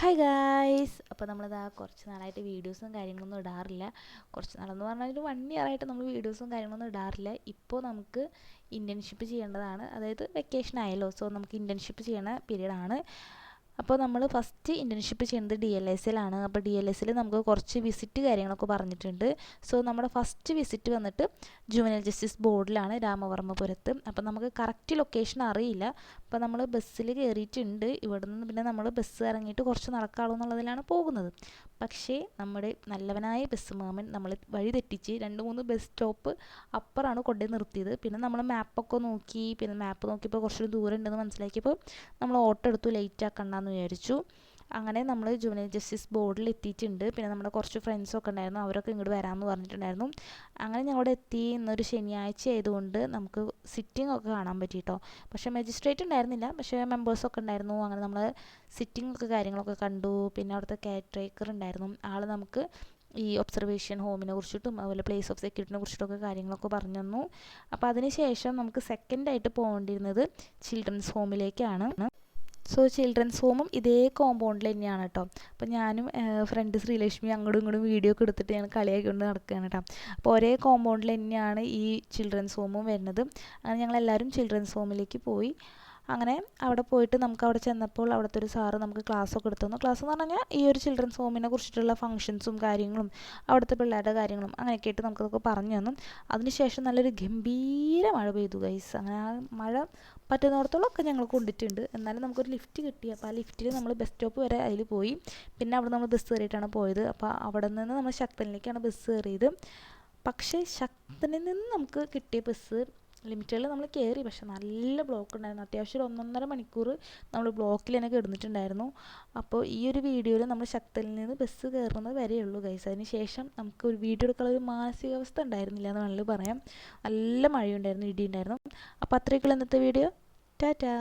Hi guys, അപ്പോൾ നമ്മളിതാ കുറച്ച് നാളായിട്ട് വീഡിയോസും കാര്യങ്ങളൊന്നും ഇടാറില്ല. കുറച്ച് നാളെന്ന് പറഞ്ഞാൽ ഒരു 1 ഇയറായിട്ട് നമ്മൾ വീഡിയോസും കാര്യങ്ങളൊന്നും ഇടാറില്ല. ഇപ്പോൾ നമുക്ക് ഇൻറ്റേൺഷിപ്പ് ചെയ്യേണ്ടതാണ്, അതായത് വെക്കേഷൻ ആയല്ലോ. സോ നമുക്ക് ഇൻറ്റേൺഷിപ്പ് ചെയ്യണ പീരീഡാണ്. അപ്പോൾ നമ്മൾ ഫസ്റ്റ് ഇൻറ്റേൺഷിപ്പ് ചെയ്യുന്നത് DLSലാണ്. അപ്പോൾ DLSൽ നമുക്ക് കുറച്ച് വിസിറ്റ് കാര്യങ്ങളൊക്കെ പറഞ്ഞിട്ടുണ്ട്. സോ നമ്മുടെ ഫസ്റ്റ് വിസിറ്റ് വന്നിട്ട് ജുവനൈൽ ജസ്റ്റിസ് ബോർഡിലാണ്, രാമവർമ്മപുരത്ത്. അപ്പോൾ നമുക്ക് കറക്റ്റ് ലൊക്കേഷൻ അറിയില്ല. അപ്പോൾ നമ്മൾ ബസ്സിൽ കയറിയിട്ടുണ്ട്. ഇവിടെ നിന്ന് പിന്നെ നമ്മൾ ബസ് ഇറങ്ങിയിട്ട് കുറച്ച് നടക്കാമല്ലോ എന്നുള്ളതിലാണ് പോകുന്നത്. പക്ഷേ നമ്മുടെ നല്ലവനായ ബസ് മാമൻ നമ്മൾ വഴി തെറ്റിച്ച് 2-3 ബസ് സ്റ്റോപ്പ് അപ്പുറമാണ് കൊണ്ടുപോയി നിർത്തിയത്. പിന്നെ നമ്മൾ മാപ്പൊക്കെ നോക്കി, പിന്നെ മാപ്പ് നോക്കിയപ്പോൾ കുറച്ചൊരു ദൂരം ഉണ്ടെന്ന് മനസ്സിലാക്കിയപ്പോൾ നമ്മൾ ഓട്ടോ എടുത്തു, ലേറ്റ് ആക്കണ്ടെന്ന് വിചാരിച്ചു. അങ്ങനെ നമ്മൾ ജുവനൈൽ ജസ്റ്റിസ് ബോർഡിൽ എത്തിയിട്ടുണ്ട്. പിന്നെ നമ്മുടെ കുറച്ച് ഫ്രണ്ട്സൊക്കെ ഉണ്ടായിരുന്നു, അവരൊക്കെ ഇങ്ങോട്ട് വരാമെന്ന് പറഞ്ഞിട്ടുണ്ടായിരുന്നു. അങ്ങനെ ഞങ്ങളുടെ എത്തി. ഇന്നൊരു ശനിയാഴ്ച ആയതുകൊണ്ട് നമുക്ക് സിറ്റിംഗ് ഒക്കെ കാണാൻ പറ്റി കേട്ടോ. പക്ഷേ മജിസ്ട്രേറ്റ് ഉണ്ടായിരുന്നില്ല, പക്ഷേ മെമ്പേഴ്സൊക്കെ ഉണ്ടായിരുന്നു. അങ്ങനെ നമ്മൾ സിറ്റിംഗ് ഒക്കെ കാര്യങ്ങളൊക്കെ കണ്ടു. പിന്നെ അവിടുത്തെ കാറ്ററേക്കർ ഉണ്ടായിരുന്നു, ആൾ നമുക്ക് ഈ ഒബ്സർവേഷൻ ഹോമിനെ കുറിച്ചിട്ടും അതുപോലെ പ്ലേസ് ഓഫ് സെക്യൂരിറ്റിനെ കുറിച്ചിട്ടൊക്കെ കാര്യങ്ങളൊക്കെ പറഞ്ഞു തന്നു. അപ്പോൾ അതിന് ശേഷം നമുക്ക് സെക്കൻഡായിട്ട് പോകേണ്ടിരുന്നത് ചിൽഡ്രൻസ് ഹോമിലേക്കാണ്. സോ ചിൽഡ്രൻസ് ഹോമും ഇതേ കോമ്പൗണ്ടിൽ തന്നെയാണ് കേട്ടോ. അപ്പോൾ ഞാനും ഫ്രണ്ട് ശ്രീലക്ഷ്മി അങ്ങോട്ടും ഇങ്ങോട്ടും വീഡിയോ ഒക്കെ എടുത്തിട്ട് ഞാൻ കളിയാക്കിക്കൊണ്ട് നടക്കുകയാണ് കേട്ടോ. അപ്പോൾ ഒരേ കോമ്പൗണ്ടിൽ തന്നെയാണ് ഈ ചിൽഡ്രൻസ് ഹോമും വരുന്നത്. അങ്ങനെ ഞങ്ങളെല്ലാവരും ചിൽഡ്രൻസ് ഹോമിലേക്ക് പോയി. അങ്ങനെ അവിടെ പോയിട്ട് നമുക്ക് അവിടെ ചെന്നപ്പോൾ അവിടുത്തെ ഒരു സാറ് നമുക്ക് ക്ലാസ്സൊക്കെ എടുത്തു തന്നു. ക്ലാസ് എന്ന് പറഞ്ഞാൽ ഈ ഒരു ചിൽഡ്രൻസ് ഹോമിനെ കുറിച്ചിട്ടുള്ള ഫംഗ്ഷൻസും കാര്യങ്ങളും അവിടുത്തെ പിള്ളേരുടെ കാര്യങ്ങളും അങ്ങനെയൊക്കെ ആയിട്ട് നമുക്കതൊക്കെ പറഞ്ഞു തന്നു. അതിനുശേഷം നല്ലൊരു ഗംഭീര മഴ പെയ്തു ഗൈസ്. അങ്ങനെ ആ മഴ പറ്റുന്നിടത്തോളമൊക്കെ ഞങ്ങൾ കൊണ്ടിട്ടുണ്ട്. എന്നാലും നമുക്കൊരു ലിഫ്റ്റ് കിട്ടി. അപ്പോൾ ആ ലിഫ്റ്റിൽ നമ്മൾ ബസ് സ്റ്റോപ്പ് വരെ അതിൽ പോയി. പിന്നെ അവിടെ നമ്മൾ ബസ് കയറിയിട്ടാണ് പോയത്. അപ്പോൾ അവിടെ നിന്ന് നമ്മൾ ശക്തനിലേക്കാണ് ബസ് കയറിയത്. പക്ഷേ ശക്തനിൽ നിന്ന് നമുക്ക് കിട്ടിയ ബസ് ലിമിറ്റുകളിൽ നമ്മൾ കയറി, പക്ഷെ നല്ല ബ്ലോക്ക് ഉണ്ടായിരുന്നു. അത്യാവശ്യം ഒരു 1.5 മണിക്കൂർ നമ്മൾ ബ്ലോക്കിൽ തന്നെ കിടന്നിട്ടുണ്ടായിരുന്നു. അപ്പോൾ ഈ ഒരു വീഡിയോയിൽ നമ്മൾ ശക്തനിൽ നിന്ന് ബസ് കയറുന്നത് വരെയുള്ളൂ ഗൈസ്. അതിന് ശേഷം നമുക്ക് ഒരു വീഡിയോ എടുക്കാനുള്ള ഒരു മാനസികാവസ്ഥ ഉണ്ടായിരുന്നില്ല എന്ന് വേണമെങ്കിൽ പറയാം. നല്ല മഴയുണ്ടായിരുന്നു, ഇടിയുണ്ടായിരുന്നു. അപ്പോൾ അത്രയൊക്കെയുള്ള ഇന്നത്തെ വീഡിയോ. ടാറ്റാ.